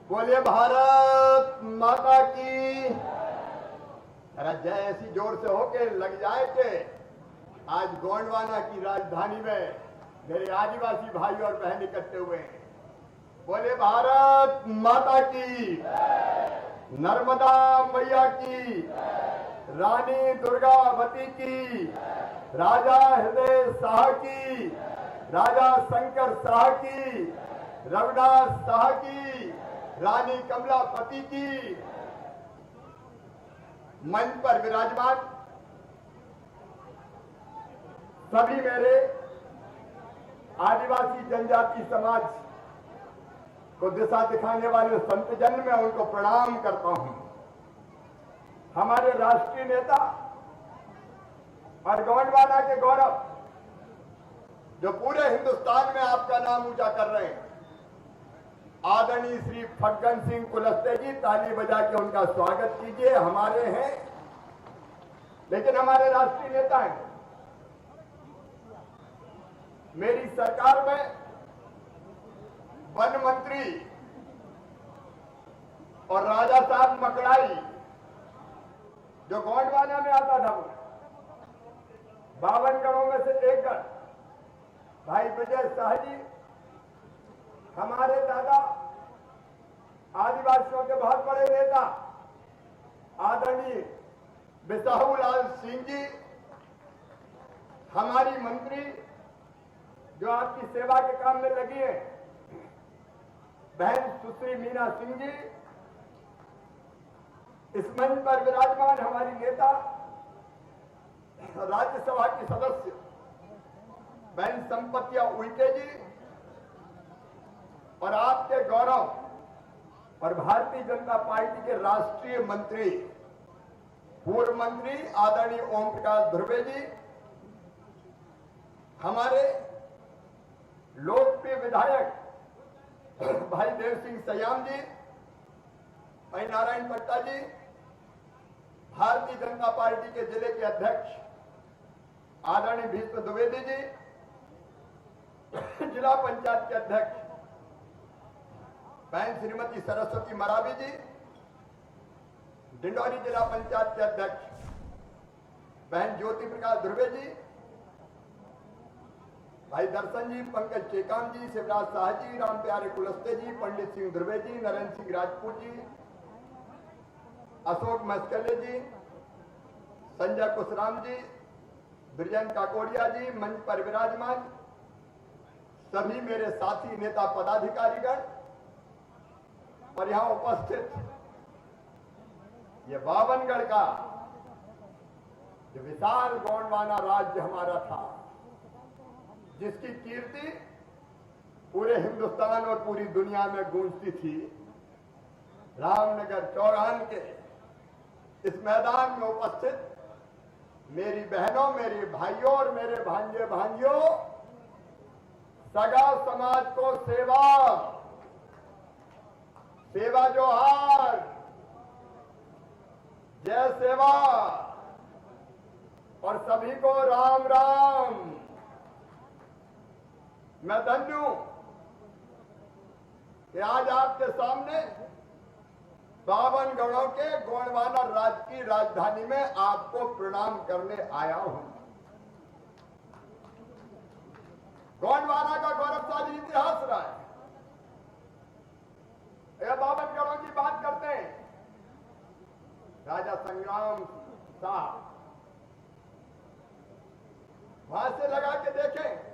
बोलिए भारत माता की। अरे जय ऐसी जोर से हो के लग जाए कि आज गोंडवाना की राजधानी में मेरे आदिवासी भाई और बहन इकट्ठे हुए हैं। बोले भारत माता की, नर्मदा मैया की, रानी दुर्गावती की, राजा हृदय शाह की, राजा शंकर शाह की, रघुनाथ शाह की, रानी कमलापति की, मंच पर विराजमान सभी मेरे आदिवासी जनजाति समाज को दिशा दिखाने वाले संत जन, मैं उनको प्रणाम करता हूं। हमारे राष्ट्रीय नेता और गोंडवाना के गौरव जो पूरे हिंदुस्तान में आपका नाम ऊंचा कर रहे हैं, आदरणीय श्री फग्गन सिंह कुलस्ते जी, ताली बजा के उनका स्वागत कीजिए। हमारे हैं लेकिन हमारे राष्ट्रीय नेता हैं। मेरी सरकार में वन मंत्री और राजा साहब मकड़ाई जो गोंडवाना में आता था, 52 गढ़ों में से एक गढ़ भाई विजय शाह जी, हमारे दादा आदिवासियों के बहुत बड़े नेता आदरणीय बिसाहूलाल सिंह जी, हमारी मंत्री जो आपकी सेवा के काम में लगी है बहन सुश्री मीना सिंह जी, इस मंच पर विराजमान हमारी नेता राज्यसभा की सदस्य बहन संपत्तिया उइके जी, और आपके गौरव और भारतीय जनता पार्टी के राष्ट्रीय मंत्री पूर्व मंत्री आदरणीय ओम प्रकाश ध्रुवे जी, हमारे लोकप्रिय विधायक भाई देव सिंह सयाम जी, भाई नारायण पट्टा जी, भारतीय जनता पार्टी के जिले के अध्यक्ष आदरणीय भीष्म द्विवेदी जी, जिला पंचायत के अध्यक्ष बहन श्रीमती सरस्वती मरावी जी, डिंडौरी जिला पंचायत के अध्यक्ष बहन ज्योति प्रकाश ध्रुवे जी, भाई दर्शन जी, पंकज चेकाम जी, शिवराज शाह जी, राम प्यारे कुलस्ते जी, पंडित सिंह ध्रुवे जी, नरेंद्र सिंह राजपूत जी, अशोक मस्कले जी, संजय कुशराम जी, ब्रिजन काकोड़िया जी, मंच पर विराजमान सभी मेरे साथी नेता पदाधिकारीगण और यहां उपस्थित ये 52 गढ़ का जो विशाल गोंडवाना राज्य हमारा था, जिसकी कीर्ति पूरे हिंदुस्तान और पूरी दुनिया में गूंजती थी, रामनगर चौरान के इस मैदान में उपस्थित मेरी बहनों, मेरे भाइयों और मेरे भांजे भांजियों, सगा समाज को सेवा सेवा जोहार, जय सेवा और सभी को राम राम। मैं धन्य हूं कि आज आपके सामने 52 गढ़ों के गोंडवाना राज्य की राजधानी में आपको प्रणाम करने आया हूं। गोंडवाना का गौरवशाली इतिहास रहा है। 52 गढ़ों की बात करते हैं। राजा संग्राम साहब वहां से लगा के देखें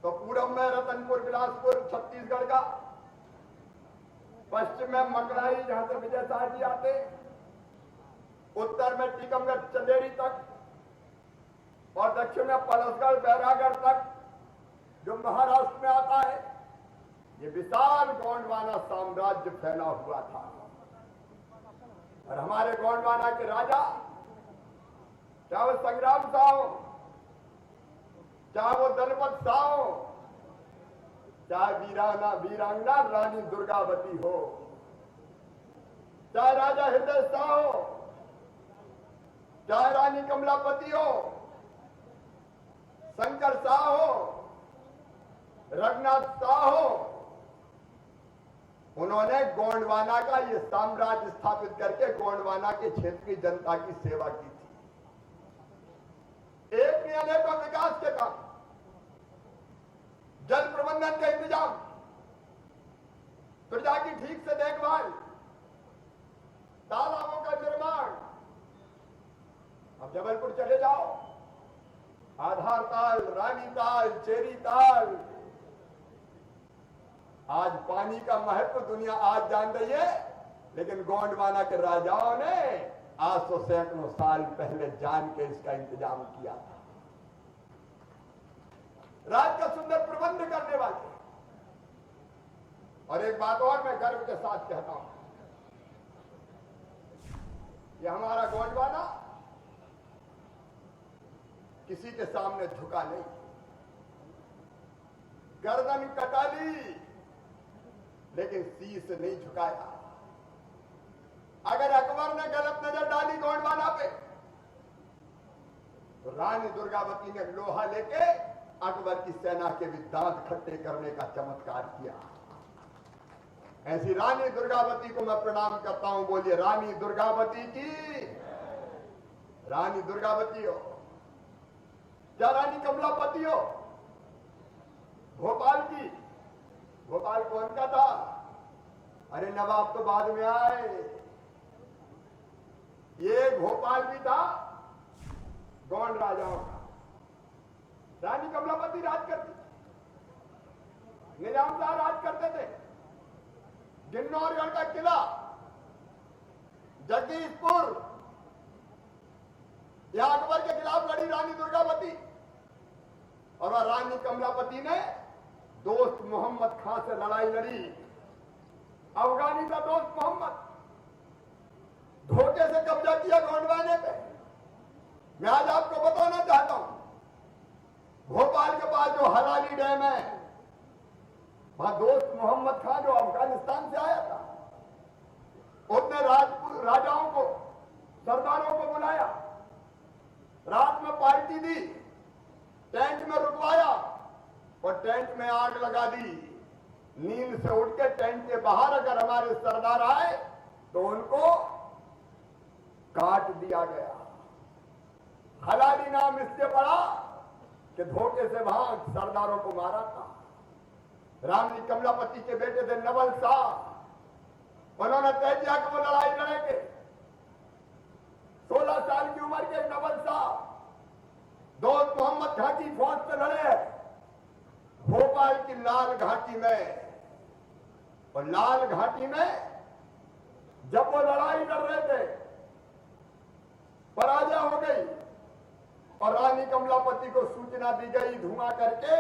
तो पूरब में रतनपुर बिलासपुर छत्तीसगढ़ का, पश्चिम में मकड़ाई जहां से विजय शाह जी आते, उत्तर में टीकमगढ़ चंदेरी तक, और दक्षिण में पलसगढ़ बैरागढ़ तक जो महाराष्ट्र में आता है। ये विशाल गोंडवाना साम्राज्य फैला हुआ था और हमारे गोंडवाना के राजा, चाहे वो संग्राम शाह हो, चाहे वो दलपत शाह हो, चाहे वीरांगना रानी दुर्गावती हो, चाहे राजा हृदय शाह हो, चाहे रानी कमलापति हो, शंकर शाह हो, रघुनाथ शाह हो, उन्होंने गोंडवाना का ये साम्राज्य स्थापित करके गोंडवाना के क्षेत्र की जनता की सेवा की थी। एक ने अनेकों विकास के काम, जल प्रबंधन का इंतजाम, प्रजा की ठीक से देखभाल, तालाबों का निर्माण। अब जबलपुर चले जाओ, आधार ताल, रानी ताल, चेरी ताल, आज पानी का महत्व दुनिया आज जान रही है, लेकिन गोंडवाना के राजाओं ने आज तो सैकड़ों साल पहले जान के इसका इंतजाम किया था। राज का सुंदर प्रबंध करने वाले। और एक बात और मैं गर्व के साथ कहता हूं, ये हमारा गोंडवाना किसी के सामने झुका नहीं, गर्दन कटा ली लेकिन शीश नहीं झुकाया। अगर अकबर ने गलत नजर डाली गोंडवाना पे, तो रानी दुर्गावती ने लोहा लेके अकबर की सेना के भी दांत खट्टे करने का चमत्कार किया। ऐसी रानी दुर्गावती को मैं प्रणाम करता हूं। बोलिए रानी दुर्गावती की। रानी दुर्गावती हो, क्या रानी कमलापति हो भोपाल की? भोपाल कौन का था? अरे नवाब तो बाद में आए, ये भोपाल भी था गोंड राजाओं का। रानी कमलापति राज करती, निजाम शाह राज करते थे। गिन्नौरगढ़ का किला, जगदीशपुर, यहां अकबर के खिलाफ लड़ी रानी दुर्गावती, और वह रानी कमलापति ने दोस्त मोहम्मद खां से लड़ाई लड़ी। अफगानी का दोस्त मोहम्मद, धोखे से कब्जा किया गोंडवाने पे। मैं आज आपको बताना चाहता हूं, भोपाल के पास जो हलाली डैम है, वहां दोस्त मोहम्मद खां जो अफगानिस्तान से आया था, उसने राजाओं को, सरदारों को बुलाया, रात में पार्टी दी, टेंट में रुकवाया और टेंट में आग लगा दी। नींद से उठ के टेंट के बाहर अगर हमारे सरदार आए तो उनको काट दिया गया। हलाली नाम इसलिए पड़ा कि धोखे से वहां सरदारों को मारा था। रानी कमलापति के बेटे थे नवल शाह, उन्होंने तय किया कि वो लड़ाई लड़ेंगे। 16 साल की उम्र के नवल शाह दोस्त मोहम्मद खां की फौज से लड़े भोपाल की लाल घाटी में। और लाल घाटी में जब वो लड़ाई लड़ रहे थे, पराजय हो गई और रानी कमलापति को सूचना दी गई धुआं करके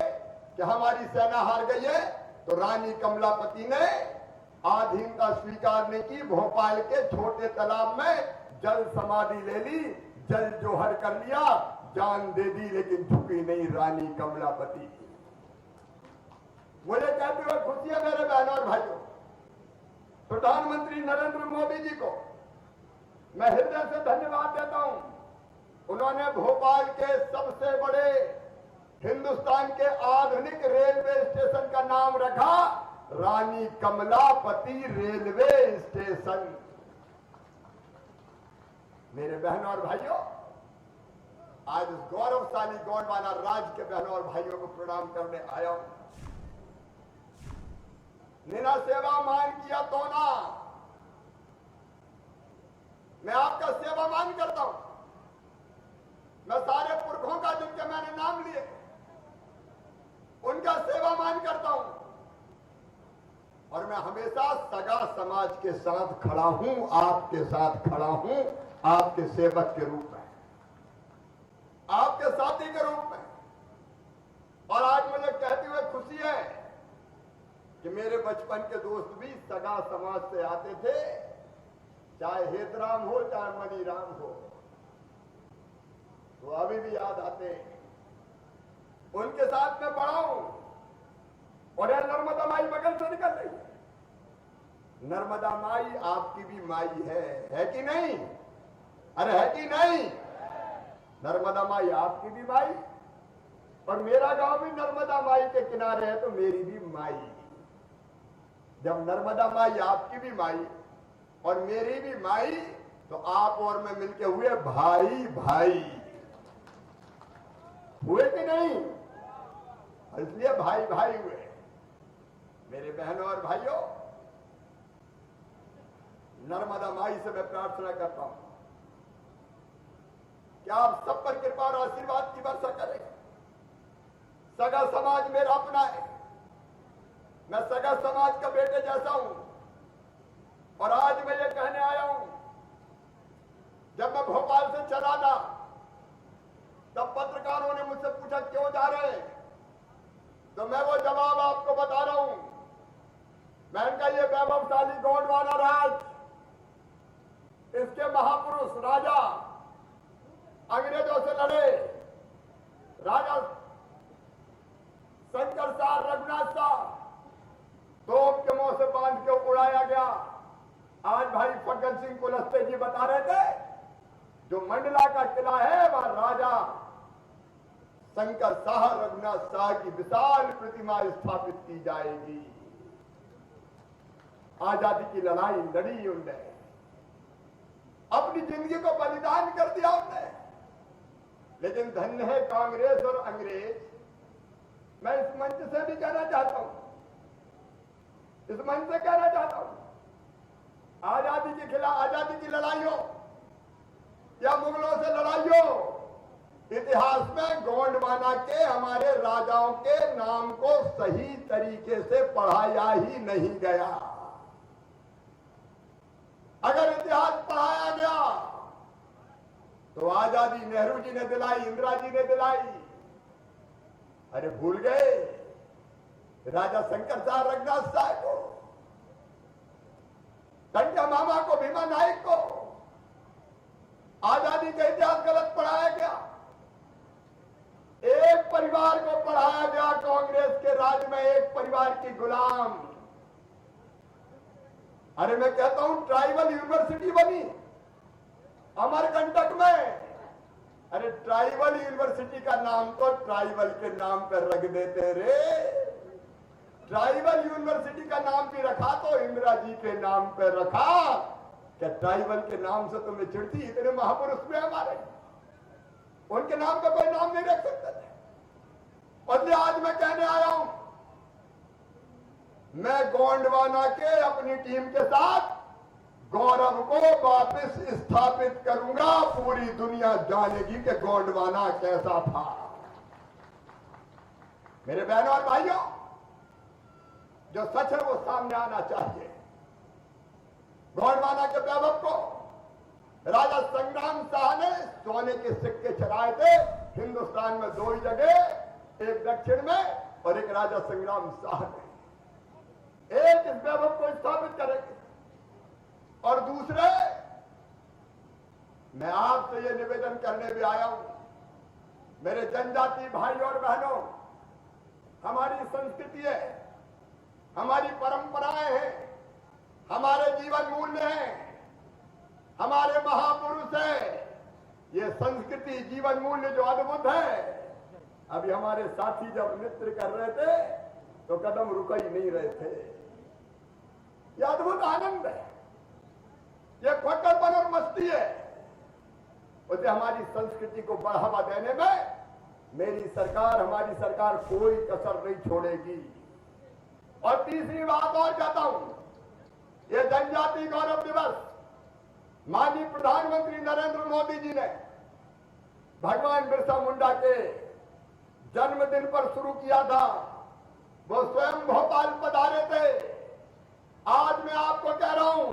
कि हमारी सेना हार गई है। तो रानी कमलापति ने आधीनता स्वीकार नहीं की, भोपाल के छोटे तालाब में जल समाधि ले ली, जल जोहर कर लिया, जान दे दी, लेकिन झुकी नहीं रानी कमलापति। मुझे कहते हुए खुशी है मेरे बहनों और भाइयों, प्रधानमंत्री नरेंद्र मोदी जी को मैं हृदय से धन्यवाद देता हूं। उन्होंने भोपाल के सबसे बड़े हिंदुस्तान के आधुनिक रेलवे स्टेशन का नाम रखा रानी कमलापति रेलवे स्टेशन। मेरे बहनों और भाइयों, आज इस गौरवशाली गोंडवाना राज्य के बहनों और भाइयों को प्रणाम करने आया हूं। निना सेवा मान किया तो ना, मैं आपका सेवा मान करता हूं। मैं सारे पुरखों का जिनके मैंने नाम लिए उनका सेवा मान करता हूं, और मैं हमेशा सगा समाज के साथ खड़ा हूं, आपके साथ खड़ा हूं, आपके सेवक के रूप में, आपके साथी के रूप में। और आज मुझे कहते हुए खुशी है कि मेरे बचपन के दोस्त भी सगा समाज से आते थे, चाहे हेतराम हो चाहे मनीराम हो, तो अभी भी याद आते हैं। उनके साथ में पढ़ा हूं, और यह नर्मदा माई बगल से निकल रही है। नर्मदा माई आपकी भी माई है कि नहीं? अरे है कि नहीं? नर्मदा माई आपकी भी माई, और मेरा गांव भी नर्मदा माई के किनारे है, तो मेरी भी माई। जब नर्मदा माई आपकी भी माई और मेरी भी माई, तो आप और मैं मिलके हुए भाई भाई, हुए कि नहीं? इसलिए भाई भाई हुए। मेरे बहनों और भाइयों, नर्मदा माई से मैं प्रार्थना करता हूं कि आप सब पर कृपा और आशीर्वाद की वर्षा करें। सगा समाज मेरा अपना है, मैं सगा समाज का बेटे जैसा हूं। और आज मैं ये कहने आया हूं, जब मैं भोपाल से चला था तब पत्रकारों ने मुझसे पूछा क्यों जा रहे हैं, तो मैं वो जवाब आपको बता रहा हूं। मैंने कहा ये वैभवशाली गोंडवाना राज, इसके महापुरुष राजा अंग्रेजों से लड़े, राजा शंकर शाह रघुनाथ शाह तोप के मुंह से बांध के उड़ाया गया। आज भाई फग्गन सिंह कुलस्ते जी बता रहे थे, जो मंडला का किला है वह राजा शंकर शाह रघुनाथ शाह की विशाल प्रतिमा स्थापित की जाएगी। आजादी की लड़ाई लड़ी उनने, अपनी जिंदगी को बलिदान कर दिया उनने। लेकिन धन्य है कांग्रेस और अंग्रेज। मैं इस मंच से भी कहना चाहता हूं, इस मंच से कहना चाहता हूं, आजादी के खिलाफ आजादी की लड़ाई हो या मुगलों से लड़ाई हो, इतिहास में गोंडवाना के हमारे राजाओं के नाम को सही तरीके से पढ़ाया ही नहीं गया। अगर इतिहास पढ़ाया गया तो आजादी नेहरू जी ने दिलाई, इंदिरा जी ने दिलाई। अरे भूल गए राजा शंकर शाह रघुनाथ शाह को, टंटा मामा को, भीमा नायक को। आजादी का इतिहास गलत पढ़ाया गया। एक परिवार को पढ़ाया गया कांग्रेस के राज में, एक परिवार की गुलाम। अरे मैं कहता हूं ट्राइबल यूनिवर्सिटी बनी अमरकंटक में। अरे ट्राइबल यूनिवर्सिटी का नाम तो ट्राइबल के नाम पर रख देते रे। ट्राइबल यूनिवर्सिटी का नाम भी रखा तो इंदिरा जी के नाम पर रखा। क्या ट्राइबल के नाम से तुम्हें चिढ़ती? इतने महापुरुष में हमारे, उनके नाम का कोई नाम नहीं रख सकते थे। और आज मैं कहने आया हूं, मैं गोंडवाना के अपनी टीम के साथ गौरव को वापस स्थापित करूंगा। पूरी दुनिया जानेगी कि गोंडवाना कैसा था। मेरे बहनों और भाइयों, जो सच है वो सामने आना चाहिए। गोंडवाना के वैभव को राजा संग्राम शाह ने सोने के सिक्के चढ़ाए थे हिंदुस्तान में, दो ही जगह, एक दक्षिण में और एक राजा संग्राम शाह ने। एक इस वैभव को स्थापित करेंगे और दूसरे, मैं आपसे यह निवेदन करने भी आया हूं, मेरे जनजाति भाई और बहनों, हमारी संस्कृति है, हमारी परंपराएं हैं, हमारे जीवन मूल्य हैं, हमारे महापुरुष हैं। ये संस्कृति, जीवन मूल्य जो अद्भुत है। अभी हमारे साथी जब नृत्य कर रहे थे तो कदम रुक ही नहीं रहे थे। यह अद्भुत आनंद है, यह खोटरपन और मस्ती है। उसे हमारी संस्कृति को बढ़ावा देने में मेरी सरकार, हमारी सरकार कोई कसर नहीं छोड़ेगी। और तीसरी बात और कहता हूं, यह जनजाति गौरव दिवस माननीय प्रधानमंत्री नरेंद्र मोदी जी ने भगवान बिरसा मुंडा के जन्मदिन पर शुरू किया था। वो स्वयं भोपाल पधारे थे। आज मैं आपको कह रहा हूं,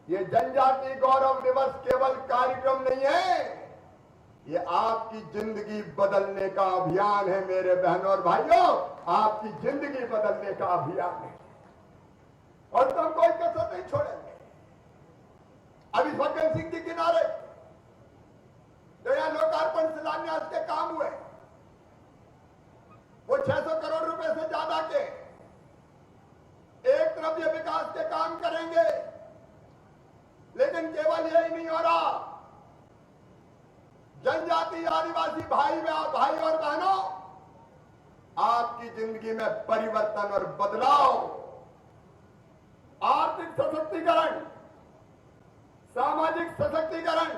ये जनजाति गौरव दिवस केवल कार्यक्रम नहीं है, ये आपकी जिंदगी बदलने का अभियान है। मेरे बहनों और भाइयों, आपकी जिंदगी बदलने का अभियान है और तो हम कोई कसर नहीं छोड़ेंगे। अभी फग्गन सिंह के किनारे जो यहां लोकार्पण शिलान्यास के काम हुए, वो 600 करोड़ रुपए से ज्यादा के एक तरफ ये विकास के काम करेंगे। लेकिन केवल यही नहीं हो रहा, जनजाति आदिवासी भाई और बहनों, आपकी जिंदगी में परिवर्तन और बदलाव आर्थिक सशक्तिकरण, सामाजिक सशक्तिकरण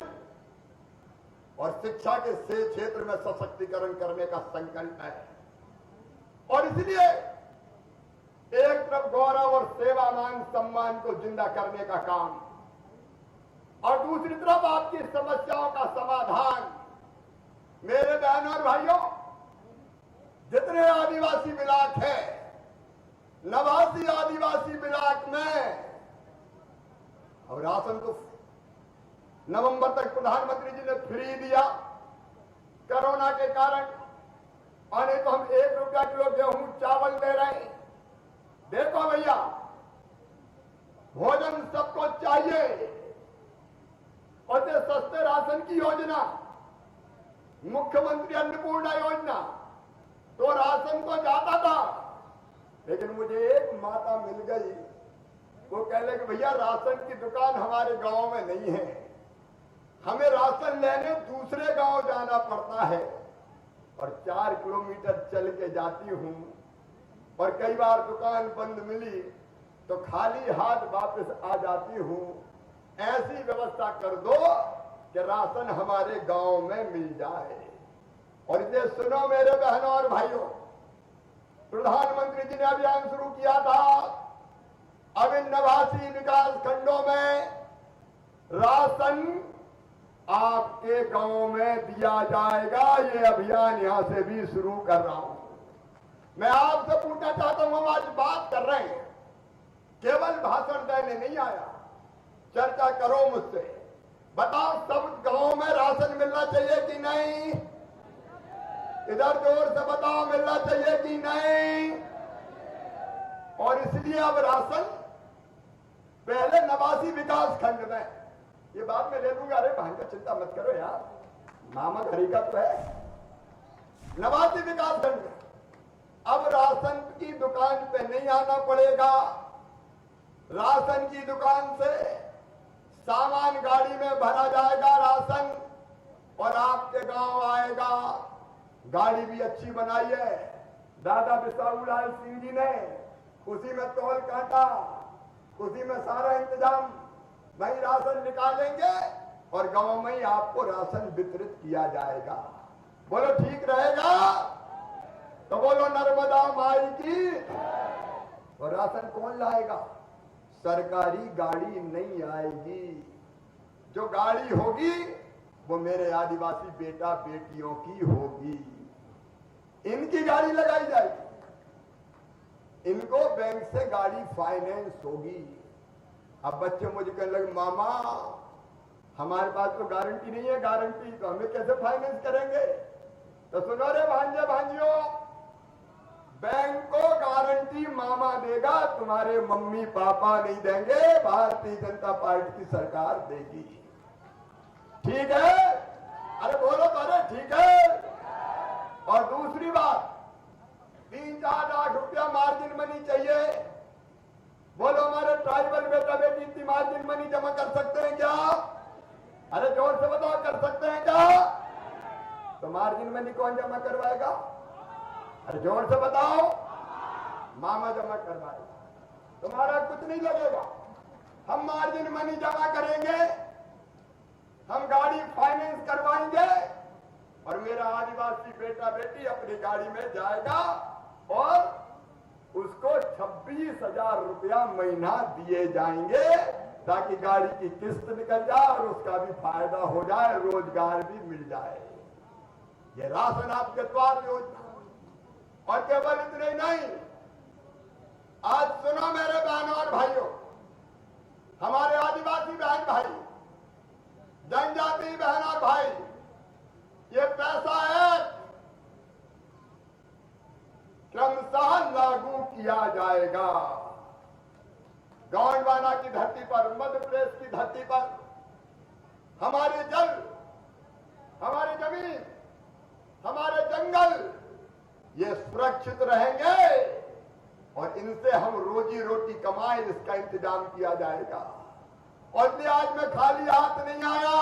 और शिक्षा के से क्षेत्र में सशक्तिकरण करने का संकल्प है। और इसलिए एक तरफ गौरव और सेवामान सम्मान को जिंदा करने का काम और दूसरी तरफ आपकी समस्याओं का समाधान। मेरे बहनों और भाइयों, जितने आदिवासी ब्लॉक है, 89 आदिवासी ब्लॉक में अब राशन तो नवंबर तक प्रधानमंत्री जी ने फ्री दिया कोरोना के कारण, और नहीं तो हम 1 रुपया किलो गेहूं चावल दे रहे हैं। देखो भैया, भोजन सबको चाहिए और ये सस्ते राशन की योजना, मुख्यमंत्री अन्नपूर्णा योजना, तो राशन तो जाता था, लेकिन मुझे एक माता मिल गई, वो कह ले कि भैया राशन की दुकान हमारे गांव में नहीं है, हमें राशन लेने दूसरे गांव जाना पड़ता है और 4 किलोमीटर चल के जाती हूं और कई बार दुकान बंद मिली तो खाली हाथ वापस आ जाती हूं। ऐसी व्यवस्था कर दो कि राशन हमारे गांव में मिल जाए। और इसे सुनो मेरे बहनों और भाइयों, प्रधानमंत्री जी ने अभियान शुरू किया था। अब इन 89 विकास खंडों में राशन आपके गांव में दिया जाएगा। ये अभियान यहां से भी शुरू कर रहा हूं। मैं आपसे पूछना चाहता हूं, हम आज बात कर रहे हैं, केवल भाषण देने नहीं आया, चर्चा करो मुझसे। बताओ सब गांव में राशन मिलना चाहिए कि नहीं? इधर जोर से बताओ, मिलना चाहिए कि नहीं? और इसलिए अब राशन पहले 89 विकास खंड में, ये बात मैं ले लूंगा, अरे भाई का चिंता मत करो यार, मामा घरी का तो है। 89 विकास खंड में अब राशन की दुकान पे नहीं आना पड़ेगा। राशन की दुकान से सामान गाड़ी में भरा जाएगा राशन और आपके गांव आएगा। गाड़ी भी अच्छी बनाई है दादा बिसाऊलाल सिंह जी ने, उसी में तौल काटा, उसी में सारा इंतजाम, वही राशन निकालेंगे और गांव में ही आपको राशन वितरित किया जाएगा। बोलो ठीक रहेगा? तो बोलो नर्मदा माई की। और राशन कौन लाएगा? सरकारी गाड़ी नहीं आएगी। जो गाड़ी होगी वो मेरे आदिवासी बेटा बेटियों की होगी। इनकी गाड़ी लगाई जाएगी, इनको बैंक से गाड़ी फाइनेंस होगी। अब बच्चे मुझे कहने लगे, मामा हमारे पास तो गारंटी नहीं है, गारंटी तो हमें कैसे फाइनेंस करेंगे? तो सुनो रे भांजे भांजियों, बैंक को गारंटी मामा देगा, तुम्हारे मम्मी पापा नहीं देंगे, भारतीय जनता पार्टी की सरकार देगी। ठीक है? अरे बोलो तो, अरे ठीक है। और दूसरी बात, 3-4 लाख रुपया मार्जिन मनी चाहिए। बोलो हमारे ट्राइबल बेटा बेटी इतनी मार्जिन मनी जमा कर सकते हैं क्या? अरे जोर से बताओ, कर सकते हैं क्या? तो मार्जिन मनी कौन जमा करवाएगा? अरे जोर से बताओ। मामा जमा करवाएगा, तुम्हारा कुछ नहीं लगेगा। हम मार्जिन मनी जमा करेंगे, हम गाड़ी फाइनेंस करवाएंगे और मेरा आदिवासी बेटा बेटी अपनी गाड़ी में जाएगा और उसको 26,000 रुपया महीना दिए जाएंगे ताकि गाड़ी की किस्त निकल जाए और उसका भी फायदा हो जाए, रोजगार भी मिल जाए। ये राशन आपके द्वार योजना। और केवल इतने ही नहीं, आज सुनो मेरे बहनों और भाइयों, हमारे आदिवासी बहन भाई, जनजाति बहन और भाई, ये पैसा है क्रमशः लागू किया जाएगा। गोंडवाना की धरती पर, मध्य प्रदेश की धरती पर हमारे जल, हमारी जमीन, हमारे जंगल ये सुरक्षित रहेंगे और इनसे हम रोजी रोटी कमाएं, इसका इंतजाम किया जाएगा। और इसलिए आज मैं खाली हाथ नहीं आया,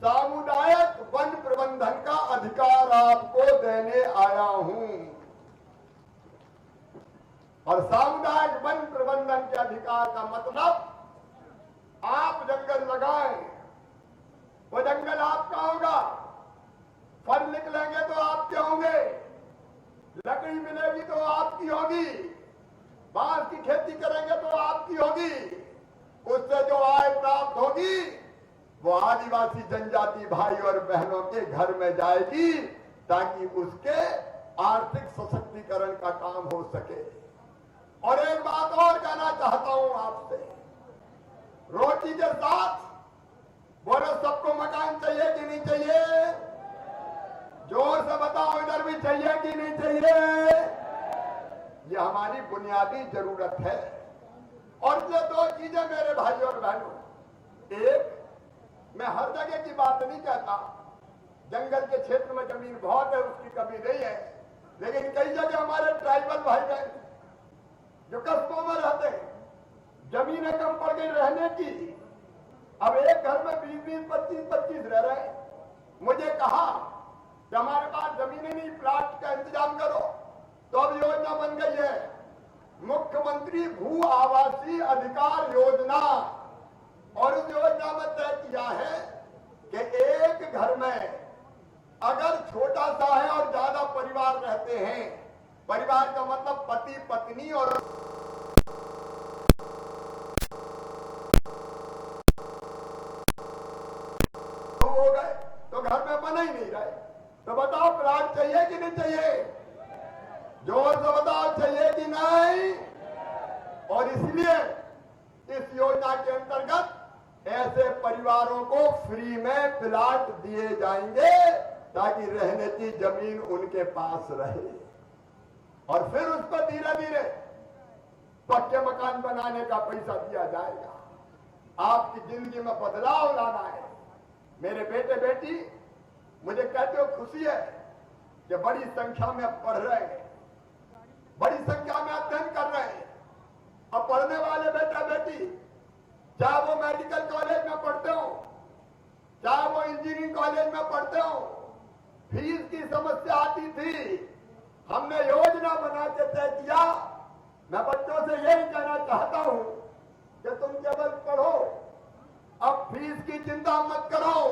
सामुदायिक वन प्रबंधन का अधिकार आपको देने आया हूं। और सामुदायिक वन प्रबंधन के अधिकार का मतलब आप जंगल लगाएं, वो जंगल आपका होगा, फल निकलेंगे तो आपके होंगे, लकड़ी मिलेगी तो आपकी होगी, बांस की खेती करेंगे तो आपकी होगी, उससे जो आय प्राप्त होगी वो आदिवासी जनजाति भाई और बहनों के घर में जाएगी ताकि उसके आर्थिक सशक्तिकरण का काम हो सके। और एक बात और कहना चाहता हूं आपसे, रोटी के साथ बोलो सबको मकान चाहिए कि नहीं चाहिए? जोर से बताओ, इधर भी चाहिए कि नहीं चाहिए? ये हमारी बुनियादी जरूरत है। और ये दो चीजें मेरे भाई और बहनों, एक, मैं हर जगह की बात नहीं कहता, जंगल के क्षेत्र में जमीन बहुत है, उसकी कमी नहीं है, लेकिन कई जगह हमारे ट्राइबल भाई बहन जो कस्बों में रहते हैं, जमीनें कम पड़ गई रहने की, अब एक घर में 20-20, 25-25 रह रहे हैं। मुझे कहा कि हमारे पास जमीनें नहीं, प्लाट का इंतजाम करो, तो अब योजना बन गई है मुख्यमंत्री भू आवासीय अधिकार योजना, और उस योजना में तय किया है कि एक घर में अगर छोटा सा है और ज्यादा परिवार रहते हैं, परिवार का मतलब पति पत्नी और हो गए, तो घर में बना ही नहीं रहे, तो बताओ प्लाट चाहिए कि नहीं चाहिए? जोर से बताओ, चाहिए कि नहीं? और इसलिए इस योजना के अंतर्गत ऐसे परिवारों को फ्री में प्लाट दिए जाएंगे ताकि रहने की जमीन उनके पास रहे, और फिर उस पर धीरे धीरे पक्के मकान बनाने का पैसा दिया जाएगा। आपकी जिंदगी में बदलाव लाना है। मेरे बेटे बेटी मुझे कहते हो खुशी है कि बड़ी संख्या में पढ़ रहे हैं, बड़ी संख्या में अध्ययन कर रहे हैं। अब पढ़ने वाले बेटा बेटी, चाहे वो मेडिकल कॉलेज में पढ़ते हो, चाहे वो इंजीनियरिंग कॉलेज में पढ़ते हो, फीस की समस्या आती थी, हमने योजना बना के तय किया। मैं बच्चों से यही कहना चाहता हूं कि तुम केवल पढ़ो, अब फीस की चिंता मत करो।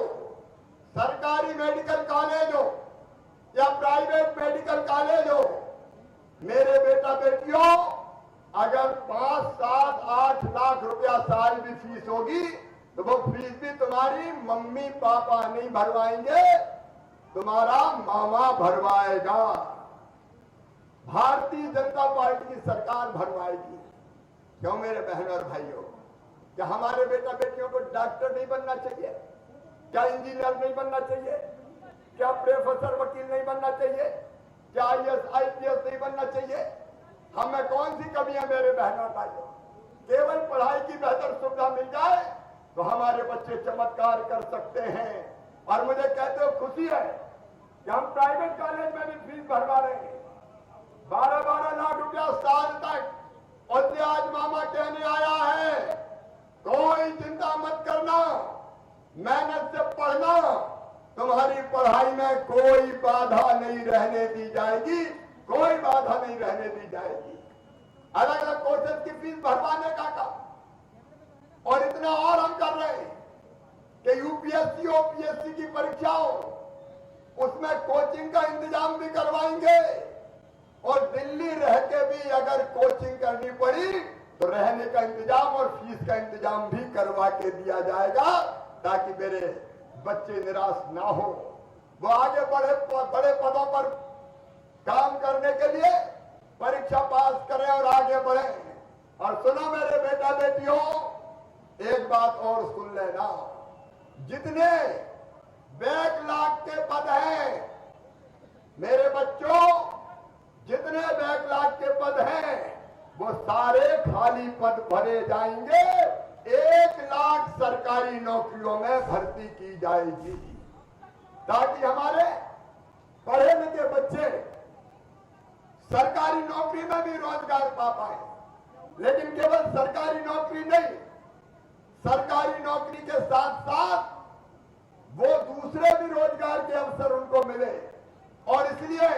सरकारी मेडिकल कॉलेज हो या प्राइवेट मेडिकल कॉलेज हो, मेरे बेटा बेटियों, अगर 5, 7, 8 लाख रुपया साल भी फीस होगी तो वो फीस भी तुम्हारी मम्मी पापा नहीं भरवाएंगे, तुम्हारा मामा भरवाएगा, भारतीय जनता पार्टी की सरकार भरवाएगी। क्यों मेरे बहन और भाइयों, क्या हमारे बेटा बेटियों को डॉक्टर नहीं बनना चाहिए? क्या इंजीनियर नहीं बनना चाहिए? क्या प्रोफेसर वकील नहीं बनना चाहिए? क्या IAS IPS नहीं बनना चाहिए? हमें कौन सी कमी है मेरे बहन और भाइयों? केवल पढ़ाई की बेहतर सुविधा मिल जाए तो हमारे बच्चे चमत्कार कर सकते हैं। और मुझे कहते हो खुशी है कि हम प्राइवेट कॉलेज में भी फीस भरवा रहे हैं, 12-12 लाख रुपया साल तक। और आज मामा कहने आया है, कोई चिंता मत करना, मेहनत से पढ़ना, तुम्हारी पढ़ाई में कोई बाधा नहीं रहने दी जाएगी, कोई बाधा नहीं रहने दी जाएगी। अलग अलग कोर्सेज की फीस भरवाने का काम, और इतना और हम कर रहे हैं कि UPSC OPSC की परीक्षाओं, उसमें कोचिंग का इंतजाम भी करवाएंगे, और दिल्ली रह के भी अगर कोचिंग करनी पड़ी तो रहने का इंतजाम और फीस का इंतजाम भी करवा के दिया जाएगा ताकि मेरे बच्चे निराश ना हो, वो आगे बड़े पदों पर काम करने के लिए परीक्षा पास करें और आगे बढ़े। और सुनो मेरे बेटा बेटियों, एक बात और सुन लेना, जितने बैकलॉग के पद हैं मेरे बच्चों, जितने बैकलॉग के पद हैं वो सारे खाली पद भरे जाएंगे। 1 लाख सरकारी नौकरियों में भर्ती की जाएगी ताकि हमारे पढ़े लिखे बच्चे सरकारी नौकरी में भी रोजगार पा पाए। लेकिन केवल सरकारी नौकरी नहीं, सरकारी नौकरी के साथ साथ वो दूसरे भी रोजगार के अवसर उनको मिले। और इसलिए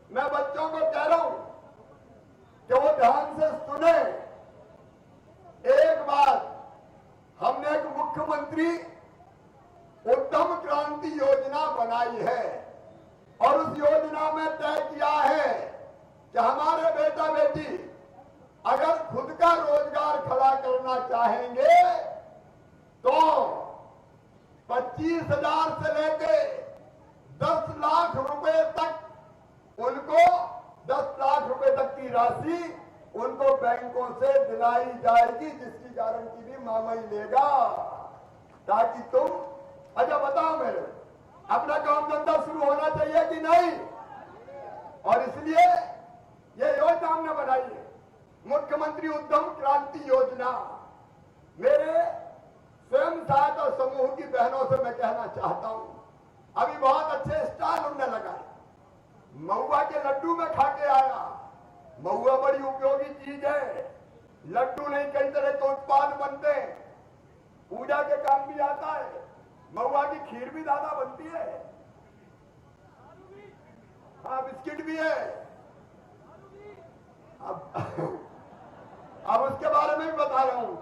मैं बच्चों को कह रहा हूं कि वो और उस योजना में तय किया है कि हमारे बेटा बेटी अगर खुद का रोजगार खड़ा करना चाहेंगे तो 25,000 से लेके 10 लाख रुपए तक उनको 10 लाख रुपए तक की राशि उनको बैंकों से दिलाई जाएगी, जिसकी गारंटी भी मामा ही लेगा, ताकि तुम अच्छा बताओ मेरे अपना काम धंधा शुरू होना चाहिए कि नहीं। और इसलिए ये योजना हमने बनाई है, मुख्यमंत्री उद्यम क्रांति योजना। मेरे स्वयं सहायता समूह की बहनों से मैं कहना चाहता हूं, अभी बहुत अच्छे स्टॉल उनने लगाए। महुआ के लड्डू में खा के आया। महुआ बड़ी उपयोगी चीज है। लड्डू नहीं, कई तरह के उत्पाद बनते हैं, पूजा के काम भी आता है। महुआ की खीर भी ज्यादा बनती है, हाँ बिस्किट भी है। अब उसके बारे में भी बता रहा हूं।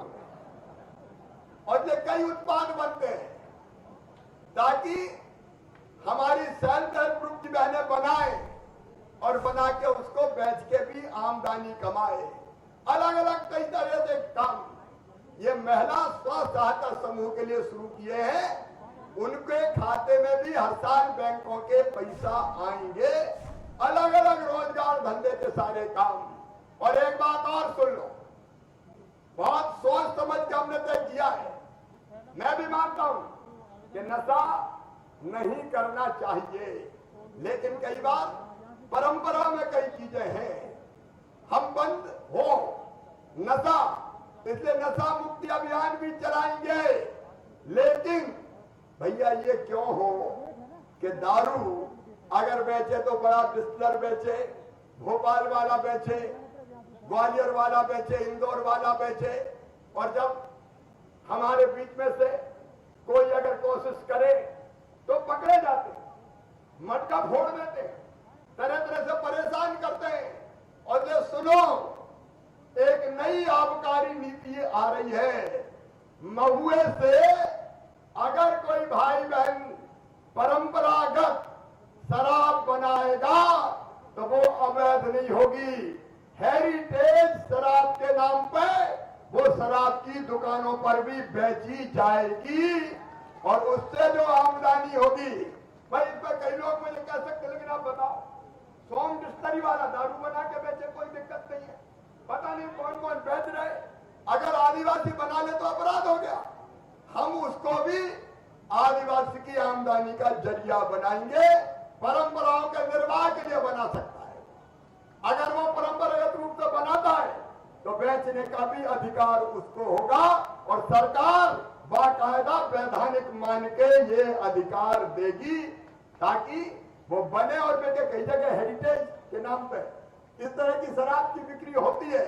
और ये कई उत्पाद बनते हैं ताकि हमारी सेल्फ हेल्प ग्रुप की बहनें बनाए और बना के उसको बेच के भी आमदनी कमाए। अलग अलग कई तरह से काम ये महिला स्व सहायता समूह के लिए शुरू किए हैं। उनके खाते में भी हर साल बैंकों के पैसा आएंगे। अलग अलग रोजगार धंधे के सारे काम। और एक बात और सुन लो, बहुत सोच समझ के हमने तय किया है। मैं भी मानता हूं कि नशा नहीं करना चाहिए, लेकिन कई बार परंपरा में कई चीजें हैं, हम बंद हो नशा, इसलिए नशा मुक्ति अभियान भी चलाएंगे। लेकिन भैया ये क्यों हो कि दारू अगर बेचे तो बड़ा बिस्तर बेचे, भोपाल वाला बेचे, ग्वालियर वाला बेचे, इंदौर वाला बेचे, और जब हमारे बीच में से कोई अगर कोशिश करे तो पकड़े जाते, मटका फोड़ देते, तरह तरह से परेशान करते हैं। और ये सुनो, एक नई आबकारी नीति आ रही है। महुए से अगर कोई भाई बहन परंपरागत शराब बनाएगा तो वो अवैध नहीं होगी। हेरिटेज शराब के नाम पे वो शराब की दुकानों पर भी बेची जाएगी और उससे जो आमदनी होगी, भाई इस पर कई लोग मुझे कह सकते, लेकिन आप बताओ, सोम डिस्टरी वाला दारू बना के बेचे कोई दिक्कत नहीं है, पता नहीं कौन कौन बेच रहे। अगर आदिवासी बना ले तो अपराध हो गया। हम उसको भी आदिवासी की आमदनी का जरिया बनाएंगे, परंपराओं के निर्वाह के लिए बना सकता है। अगर वो परंपरागत रूप से बनाता है तो बेचने का भी अधिकार उसको होगा और सरकार बाकायदा वैधानिक मान के ये अधिकार देगी ताकि वो बने और बेचे। कई जगह हेरिटेज के नाम पे इस तरह की शराब की बिक्री होती है।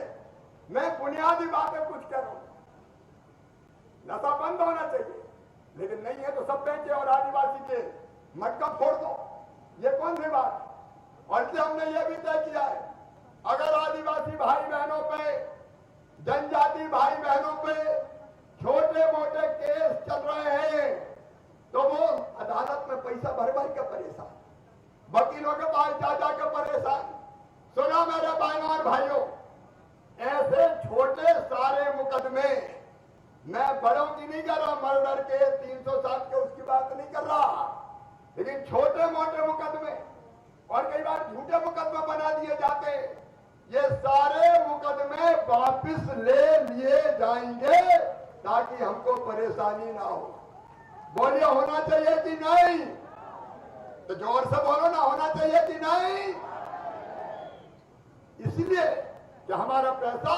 मैं बुनियादी बातें कुछ कह रहा हूं, नशा बंद होना चाहिए, लेकिन नहीं है तो सब बेचे और आदिवासी के मटका फोड़ दो, ये कौन सी बात। और इसलिए हमने ये भी तय किया है, अगर आदिवासी भाई बहनों पे, जनजाति भाई बहनों पे छोटे मोटे केस चल रहे हैं तो वो अदालत में पैसा भर भर के परेशान, वकीलों के पास जा जाकर परेशान। सुना मेरे बहनों और भाइयों, ऐसे छोटे सारे मुकदमे, मैं बड़ों की नहीं कर रहा, मर्डर के 307 के उसकी बात नहीं कर रहा, लेकिन छोटे मोटे मुकदमे और कई बार झूठे मुकदमे बना दिए जाते, ये सारे मुकदमे वापस ले लिए जाएंगे ताकि हमको परेशानी ना हो। बोलिए होना चाहिए कि नहीं? तो जोर से बोलो ना, होना चाहिए कि नहीं? इसलिए कि हमारा पैसा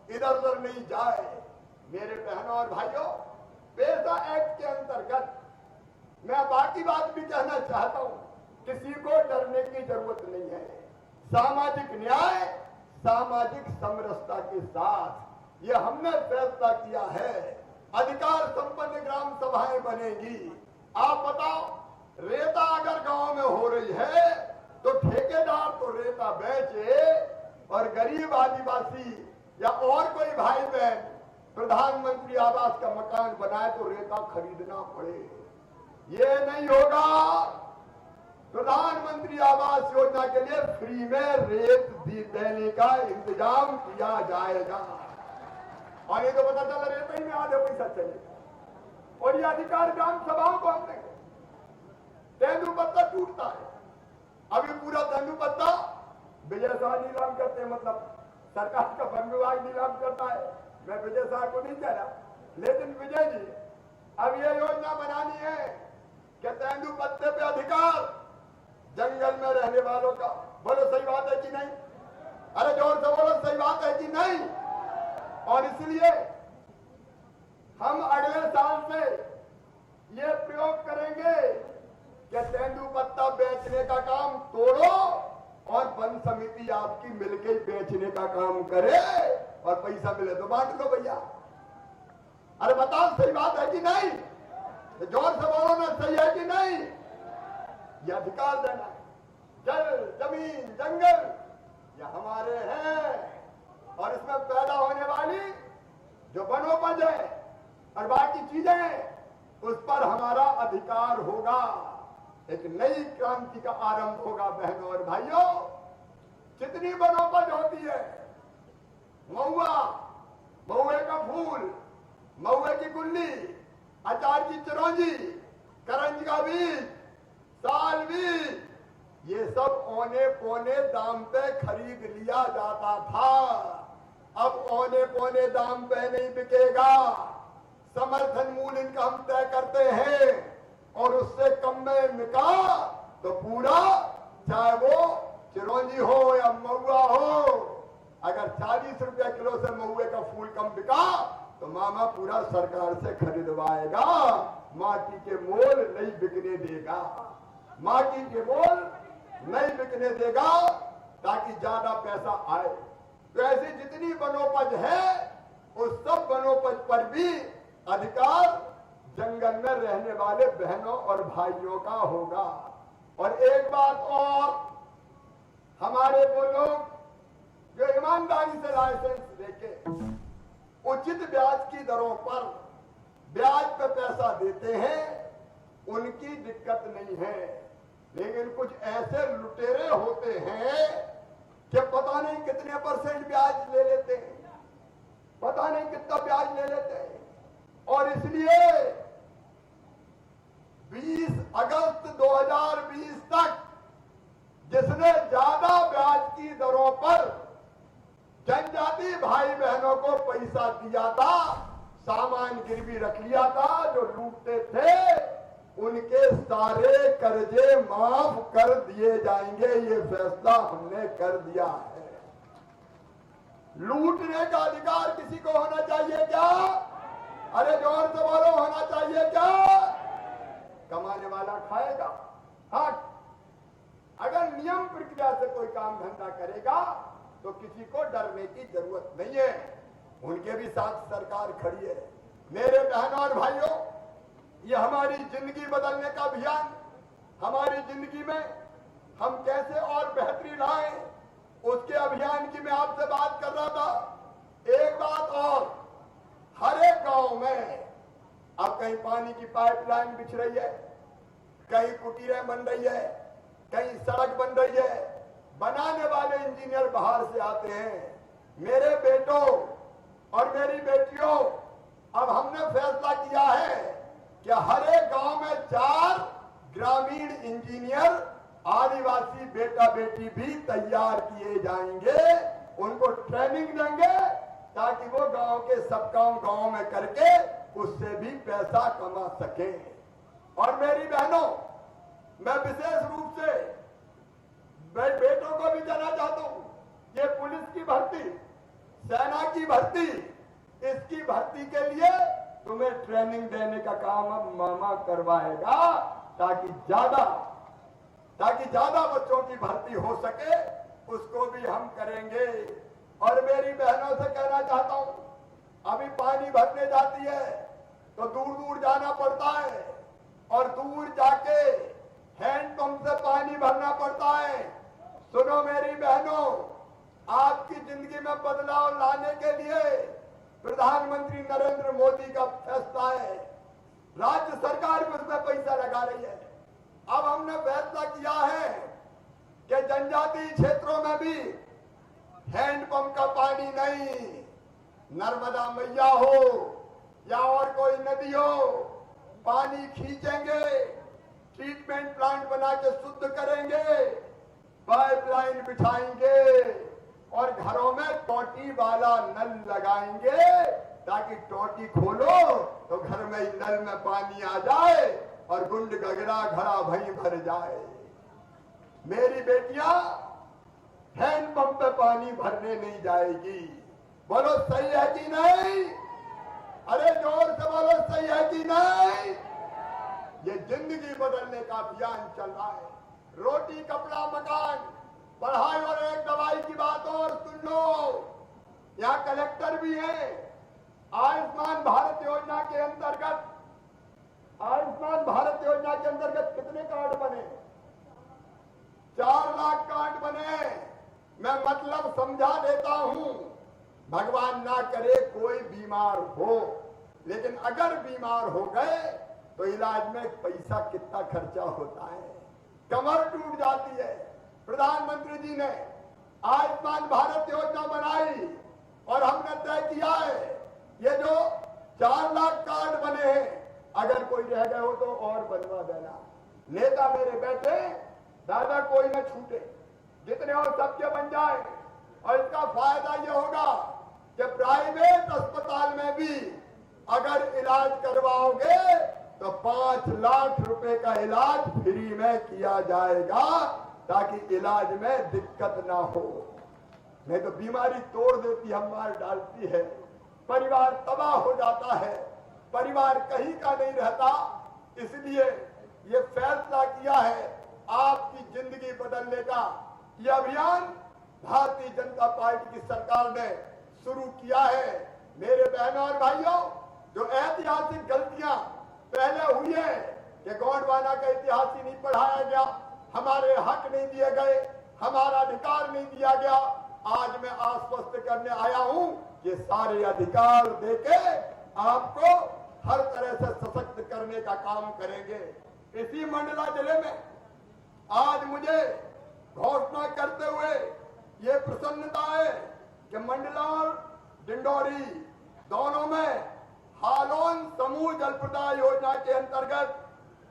इधर उधर नहीं जाए। मेरे बहनों और भाइयों, पैसा एक्ट के अंतर्गत मैं बाकी बात भी कहना चाहता हूं, किसी को डरने की जरूरत नहीं है। सामाजिक न्याय, सामाजिक समरसता के साथ ये हमने फैसला किया है। अधिकार संपन्न ग्राम सभाएं बनेगी। आप बताओ, रेता अगर गांव में हो रही है तो ठेकेदार तो रेता बेचे और गरीब आदिवासी या और कोई भाई बहन प्रधानमंत्री आवास का मकान बनाए तो रेता खरीदना पड़े। ये नहीं होगा। प्रधानमंत्री प्रधानमंत्री आवास योजना के लिए फ्री में रेत देने का इंतजाम किया जाएगा। और ये तो पता चला रेत ही में आधे पैसा चलेगा। और ये अधिकार ग्राम सभाओं को हम देंगे। तेंदुपत्ता टूटता है, अभी पूरा तेंदुपत्ता विजय शाह नीलाम करते हैं, मतलब सरकार का वन विभाग नीलाम करता है। मैं विजय शाह को नहीं कह रहा, लेकिन विजय जी अब ये योजना बनानी है कि तेंदुपत्ते पे अधिकार जंगल में रहने वालों का। बोलो सही बात है कि नहीं? अरे जोर से बोलो, सही बात है कि नहीं? और इसलिए हम अगले साल से ये प्रयोग करेंगे कि तेंदुपत्ता बेचने का काम तोड़ो और वन समिति आपकी मिलकर बेचने का काम करे और पैसा मिले तो बांट लो भैया। अरे बताओ सही बात है कि नहीं? जोर से बोलो ना, सही है कि नहीं? ये अधिकार देना है। जल, जमीन, जंगल ये हमारे हैं और इसमें पैदा होने वाली जो वनोपज है और बाकी चीजें, उस पर हमारा अधिकार होगा। एक नई क्रांति का आरंभ होगा बहनों और भाइयों। जितनी वनोपज होती है, महुआ, महुए का फूल, महुए की गुल्ली, अचार की चिरौंजी, करंज का बीज, साल बीज, ये सब औने पौने दाम पे खरीद लिया जाता था। अब औने पौने दाम पे नहीं बिकेगा। समर्थन मूल्य इनका हम तय करते हैं और उससे कम में बिका तो पूरा, चाहे वो चिरौंजी हो या महुआ हो, अगर 40 रुपया किलो से महुए का फूल कम बिका तो मामा पूरा सरकार से खरीदवाएगा। माटी के मोल नहीं बिकने देगा, माटी के मोल नहीं बिकने देगा ताकि ज्यादा पैसा आए। तो ऐसी जितनी वनोपज है उस सब वनोपज पर भी अधिकार जंगल में रहने वाले बहनों और भाइयों का होगा। और एक बात और, हमारे वो लोग जो ईमानदारी से लाइसेंस लेके उचित ब्याज की दरों पर ब्याज पे पैसा देते हैं, उनकी दिक्कत नहीं है। लेकिन कुछ ऐसे लुटेरे होते हैं कि पता नहीं कितने % ब्याज ले लेते हैं, पता नहीं कितना ब्याज ले लेते हैं। और इसलिए 20 अगस्त 2020 तक जिसने ज्यादा ब्याज की दरों पर जनजाति भाई बहनों को पैसा दिया था, सामान गिरवी रख लिया था, जो लूटते थे उनके सारे कर्जे माफ कर दिए जाएंगे। ये फैसला हमने कर दिया है। लूटने का अधिकार किसी को होना चाहिए क्या? अरे जोर से बोलो, होना चाहिए क्या? कमाने वाला खाएगा। हाँ, अगर नियम प्रक्रिया से कोई काम धंधा करेगा तो किसी को डरने की जरूरत नहीं है। उनके भी साथ सरकार खड़ी है। मेरे बहनों और भाइयों, ये हमारी जिंदगी बदलने का अभियान, हमारी जिंदगी में हम कैसे और बेहतरी लाएं, उसके अभियान की मैं आपसे बात कर रहा था। एक बात और, हर एक गांव में अब कहीं पानी की पाइपलाइन बिछ रही है, कहीं कुटीरें बन रही है, कहीं सड़क बन रही है। बनाने वाले इंजीनियर बाहर से आते हैं। मेरे बेटों और मेरी बेटियों, अब हमने फैसला किया है कि हर एक गांव में 4 ग्रामीण इंजीनियर आदिवासी बेटा बेटी भी तैयार किए जाएंगे। उनको ट्रेनिंग देंगे ताकि वो गांव के सब काम गांव में करके उससे भी पैसा कमा सके। और मेरी बहनों, मैं विशेष रूप से बेटों को भी कहना चाहता हूं, ये पुलिस की भर्ती, सेना की भर्ती, इसकी भर्ती के लिए तुम्हें ट्रेनिंग देने का काम अब मामा करवाएगा ताकि ज्यादा बच्चों की भर्ती हो सके, उसको भी हम करेंगे। और मेरी बहनों से कहना चाहता हूं, अभी पानी भरने जाती है तो दूर दूर जाना पड़ता है और दूर जाके हैंडपंप से पानी भरना पड़ता है। सुनो मेरी बहनों, आपकी जिंदगी में बदलाव लाने के लिए प्रधानमंत्री नरेंद्र मोदी का फैसला है। राज्य सरकार भी उसमें पैसा लगा रही है। अब हमने फैसला किया है जनजातीय क्षेत्रों में भी हैंडपंप का पानी नहीं, नर्मदा मैया हो या और कोई नदी हो, पानी खींचेंगे, ट्रीटमेंट प्लांट बना के शुद्ध करेंगे, पाइपलाइन बिछाएंगे और घरों में टोटी वाला नल लगाएंगे ताकि टोटी खोलो तो घर में ही नल में पानी आ जाए और गुंड गगरा घड़ा भई भर जाए। मेरी बेटियां हैंडपंप पे पानी भरने नहीं जाएगी। बोलो सही है कि नहीं? अरे जोर से बोलो सही है कि नहीं? ये जिंदगी बदलने का अभियान चल रहा है। रोटी कपड़ा मकान, पढ़ाई और एक दवाई की बात और सुन लो। यहाँ कलेक्टर भी हैं। आयुष्मान भारत योजना के अंतर्गत कितने कार्ड बने? 4 लाख कार्ड बने। मैं मतलब समझा देता हूं, भगवान ना करे कोई बीमार हो, लेकिन अगर बीमार हो गए तो इलाज में पैसा कितना खर्चा होता है, कमर टूट जाती है। प्रधानमंत्री जी ने आयुष्मान भारत योजना बनाई और हमने तय किया है ये जो 4 लाख कार्ड बने हैं, अगर कोई रह गए हो तो और बनवा देना। नेता मेरे बैठे, दादा कोई न छूटे, जितने और सबके बन जाए। और इसका फायदा ये होगा कि प्राइवेट अस्पताल में भी अगर इलाज करवाओगे तो 5 लाख रुपए का इलाज फ्री में किया जाएगा ताकि इलाज में दिक्कत ना हो। नहीं तो बीमारी तोड़ देती है, मार डालती है, परिवार तबाह हो जाता है, परिवार कहीं का नहीं रहता। इसलिए ये फैसला किया है आपकी जिंदगी बदलने का। यह अभियान भारतीय जनता पार्टी की सरकार ने शुरू किया है। मेरे बहनों और भाइयों, जो ऐतिहासिक गलतियां पहले हुई है कि गोंडवाना का इतिहास ही नहीं पढ़ाया गया, हमारे हक नहीं दिए गए, हमारा अधिकार नहीं दिया गया, आज मैं आश्वस्त करने आया हूं कि सारे अधिकार देके आपको हर तरह से सशक्त करने का काम करेंगे। इसी मंडला जिले में आज मुझे घोषणा करते हुए ये प्रसन्नता है कि मंडला और डिंडोरी दोनों में हालोन समूह जल प्रदाय योजना के अंतर्गत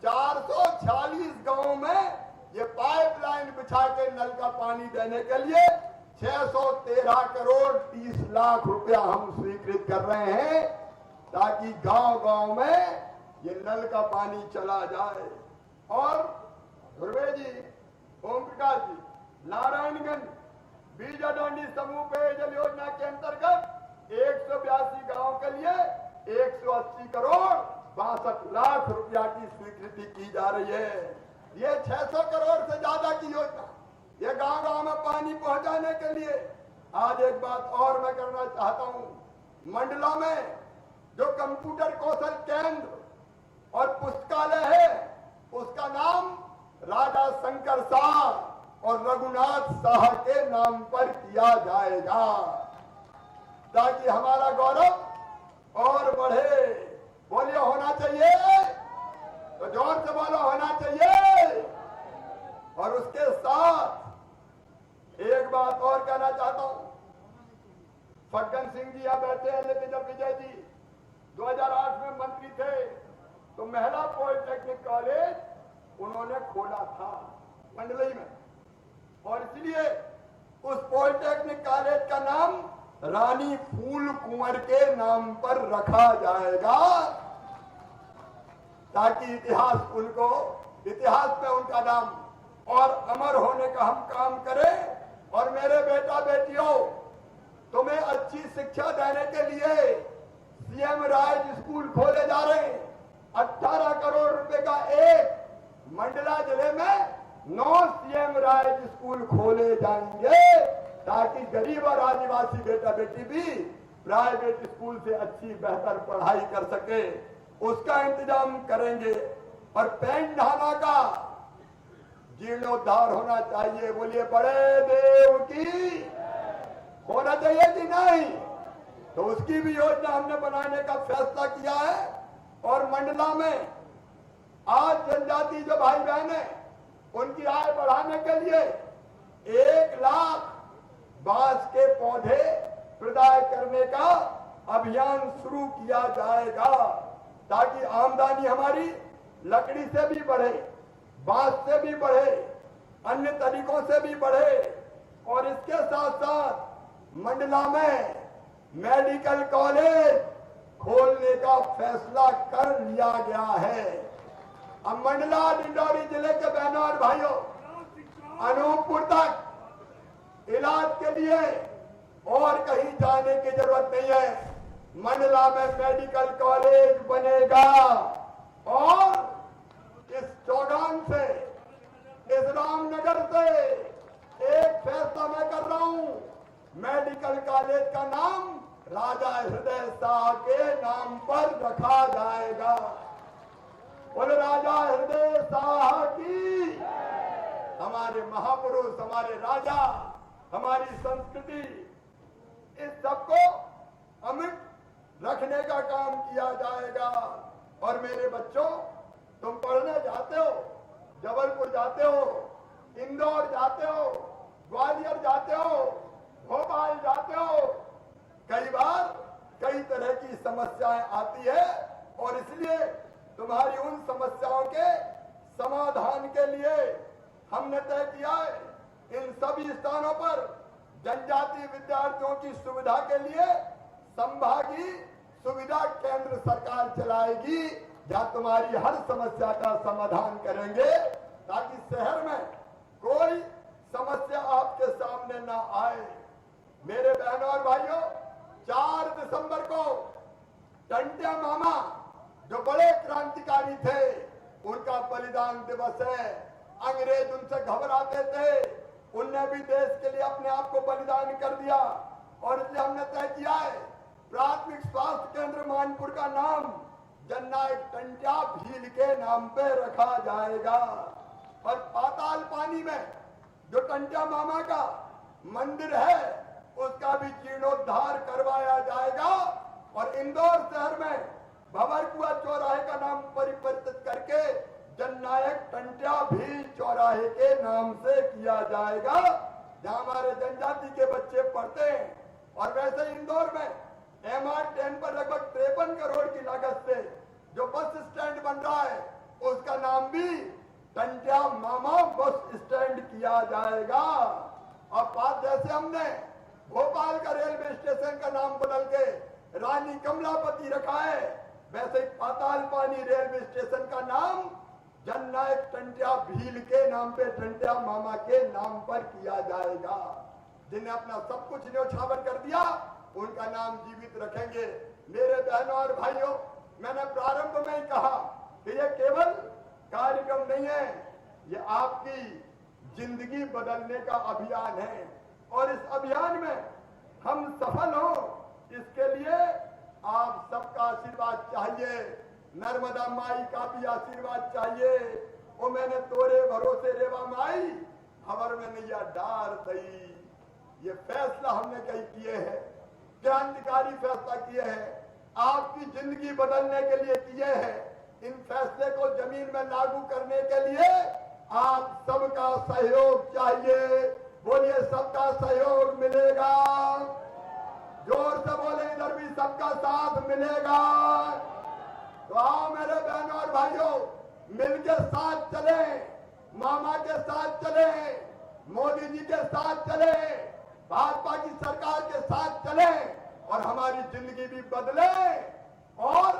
446 गांवों में ये पाइपलाइन बिछा के नल का पानी देने के लिए 613 करोड़ 30 लाख रुपया हम स्वीकृत कर रहे हैं ताकि गांव-गांव में ये नल का पानी चला जाए। और ध्रुवे जी, ओम प्रकाश जी, नारायणगंज बीजाडांडी समूह पेयजल योजना के अंतर्गत 182 गांव के लिए 180 करोड़ 62 लाख रुपया की स्वीकृति की जा रही है। ये 600 करोड़ से ज्यादा की योजना, ये गांव-गांव में पानी पहुंचाने के लिए। आज एक बात और मैं करना चाहता हूं, मंडला में जो कंप्यूटर कौशल केंद्र और पुस्तकालय है उसका नाम राजा शंकर शाह और रघुनाथ शाह के नाम पर किया जाएगा ताकि हमारा गौरव और बढ़े। बोलिए होना चाहिए तो जोर से बोलो, होना चाहिए। और उसके साथ एक बात और कहना चाहता हूं, फग्गन सिंह जी यहां बैठे हैं, लेकिन जब विजय जी 2008 में मंत्री थे तो महिला पॉलिटेक्निक कॉलेज उन्होंने खोला था मंडलई में, और इसलिए उस पॉलिटेक्निक कॉलेज का नाम रानी फूल कुंवर के नाम पर रखा जाएगा ताकि इतिहास में उनका नाम और अमर होने का हम काम करें। और मेरे बेटा बेटियों, तुम्हें अच्छी शिक्षा देने के लिए सीएम राज स्कूल खोले जा रहे हैं। 18 करोड़ रुपए का एक, मंडला जिले में 9 सीएम राज स्कूल खोले जाएंगे ताकि गरीब और आदिवासी बेटा बेटी भी प्राइवेट स्कूल से अच्छी बेहतर पढ़ाई कर सके, उसका इंतजाम करेंगे। और पेंढाना का जीर्णोद्धार होना चाहिए। बोलिए बड़े देव की होना चाहिए कि नहीं? तो उसकी भी योजना हमने बनाने का फैसला किया है। और मंडला में आज जनजाति जो भाई बहन है उनकी आय बढ़ाने के लिए 1 लाख बांस के पौधे प्रदाय करने का अभियान शुरू किया जाएगा, ताकि आमदनी हमारी लकड़ी से भी बढ़े, बांस से भी बढ़े, अन्य तरीकों से भी बढ़े। और इसके साथ साथ मंडला में मेडिकल कॉलेज खोलने का फैसला कर लिया गया है। अब मंडला डिंडौरी जिले के बहनों और भाइयों, अनूपपुर तक इलाज के लिए और कहीं जाने की जरूरत नहीं है। मंडला में मेडिकल कॉलेज बनेगा और इस चौगान से, इस रामनगर से एक फैसला मैं कर रहा हूं, मेडिकल कॉलेज का नाम राजा हृदय शाह के नाम पर रखा जाएगा। बोले राजा हृदय शाह की। हमारे महापुरुष, हमारे राजा, हमारी संस्कृति, इस सबको अमिट रखने का काम किया जाएगा। और मेरे बच्चों, तुम पढ़ने जाते हो, जबलपुर जाते हो, इंदौर जाते हो, ग्वालियर जाते हो, भोपाल जाते हो, कई बार कई तरह की समस्याएं आती है और इसलिए तुम्हारी उन समस्याओं के समाधान के लिए हमने तय किया है इन सभी स्थानों पर जनजातीय विद्यार्थियों की सुविधा के लिए संभागीय सुविधा केंद्र सरकार चलाएगी, जहां तुम्हारी हर समस्या का समाधान करेंगे, ताकि शहर में कोई समस्या आपके सामने ना आए। मेरे बहनों और भाइयों, 4 दिसंबर को टंटिया मामा जो बड़े क्रांतिकारी थे, उनका बलिदान दिवस है। अंग्रेज उनसे घबराते थे, उनने भी देश के लिए अपने आप को बलिदान कर दिया और इसलिए हमने तय किया है प्राथमिक स्वास्थ्य केंद्र मानपुर का नाम जननायक टंटिया भील के नाम पे रखा जाएगा। और पाताल पानी में जो टंटिया मामा का मंदिर है, उसका भी जीर्णोद्धार करवाया जाएगा। और इंदौर शहर में भंवरकुआ चौराहे का नाम परिवर्तित करके जननायक टंटिया भील चौराहे के नाम से किया जाएगा, जहां हमारे जनजाति के बच्चे पढ़ते हैं। और वैसे इंदौर में MR10 पर लगभग 53 करोड़ की लागत से जो बस स्टैंड बन रहा है, उसका नाम भी टंटिया मामा बस स्टैंड किया जाएगा। और बात जैसे हमने भोपाल का रेलवे स्टेशन का नाम बदल के रानी कमलापति रखा है, वैसे पाताल पानी रेलवे स्टेशन का नाम जननायक टंटिया भील के नाम पे, टंटिया मामा के नाम पर किया जाएगा। जिन्हें अपना सब कुछ न्योछावर कर दिया, उनका नाम जीवित रखेंगे। मेरे बहनों और भाइयों, मैंने प्रारंभ में ही कहा कि ये केवल कार्यक्रम नहीं है, ये आपकी जिंदगी बदलने का अभियान है। और इस अभियान में हम सफल हो, इसके लिए आप सबका आशीर्वाद चाहिए, नर्मदा माई का भी आशीर्वाद चाहिए। वो मैंने तोरे भरोसे रेवा माई, खबर में नैया डार दई। ये फैसला हमने कई किए हैं, क्रांतिकारी फैसला किए हैं, आपकी जिंदगी बदलने के लिए किए हैं। इन फैसले को जमीन में लागू करने के लिए आप सबका सहयोग चाहिए। बोलिए, सबका सहयोग मिलेगा। जोर से बोले, इधर भी सबका साथ मिलेगा। तो आओ मेरे बहनों और भाइयों, मिलके साथ चले, मामा के साथ चले, मोदी जी के साथ चले, भाजपा की सरकार के साथ चले और हमारी जिंदगी भी बदले और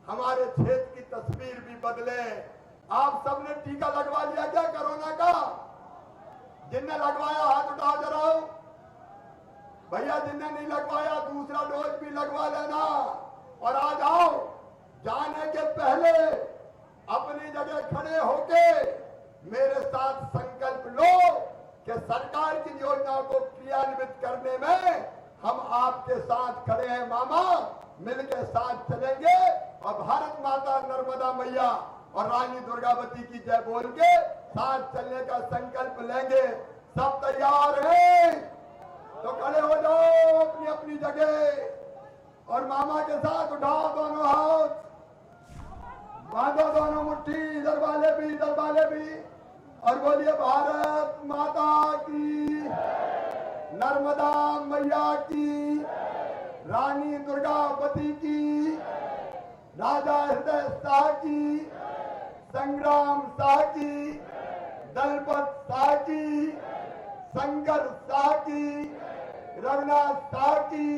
हमारे क्षेत्र की तस्वीर भी बदले। आप सबने टीका लगवा लिया क्या कोरोना का? जिनने लगवाया हाथ उठाओ जरा। भैया जिनने नहीं लगवाया, दूसरा डोज भी लगवा लेना। और आ जाओ, जाने के पहले अपनी जगह खड़े होके मेरे साथ संकल्प लो कि सरकार की योजनाओं को क्रियान्वित करने में हम आपके साथ खड़े हैं। मामा, मिलकर साथ चलेंगे और भारत माता नर्मदा मैया और रानी दुर्गावती की जय बोल के साथ चलने का संकल्प लेंगे। सब तैयार हैं? तो खड़े हो जाओ अपनी अपनी जगह और मामा के साथ उठाओ दोनों हाथ, बांधो दोनों मुट्ठी, इधर वाले भी और बोलिए भारत माता की। नर्मदा मैया की, रानी दुर्गावती की, राजा हृदय शाह की, संग्राम शाह की, दलपत शाह की, शंकर शाह की, रघुनाथ शाह की,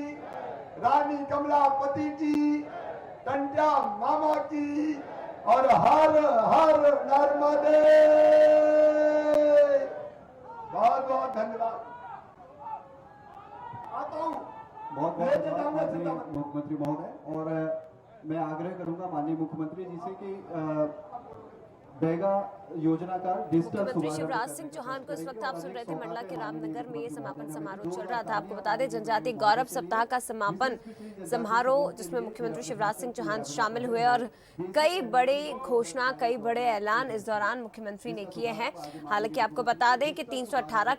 रानी कमलापति की, टंट्या मामा की और हर हर नर्मदे। बहुत बहुत धन्यवाद। आता हूँ बहुत बहुत धन्यवाद मुख्यमंत्री महोदय। और मैं आग्रह करूंगा माननीय मुख्यमंत्री जी से कि बेगा योजना का डिजिटल मुख्यमंत्री शिवराज सिंह चौहान को इस वक्त आप सुन रहे थे मंडला के रामनगर में ये समापन समारोह चल रहा था। आपको बता दें जनजातीय गौरव सप्ताह का समापन समारोह जिसमें मुख्यमंत्री शिवराज सिंह चौहान शामिल हुए और कई बड़े घोषणा कई बड़े ऐलान इस दौरान मुख्यमंत्री ने किए हैं। हालांकि आपको बता दें कि 318